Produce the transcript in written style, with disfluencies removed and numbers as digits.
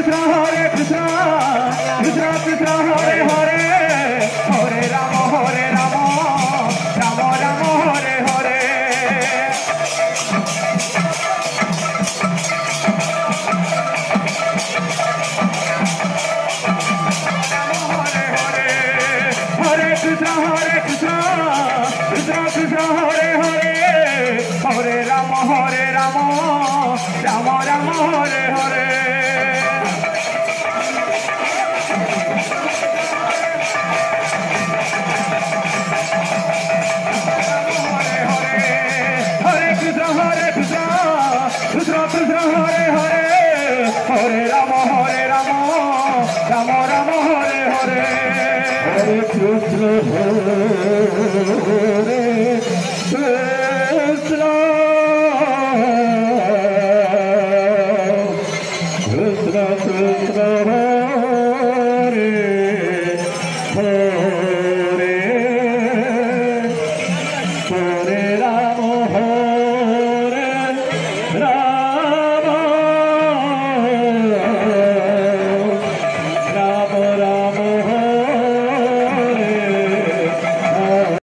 Krishna Hare Hare Hare Rama Rama Rama Hare Hare Hare Krishna Krishna Krishna Hare Hare Hare Rama Rama Rama Hare Hare Krishna Krishna Hare Hare Hare Rama Rama Rama Hare Hare Hare Krishna Hare Hare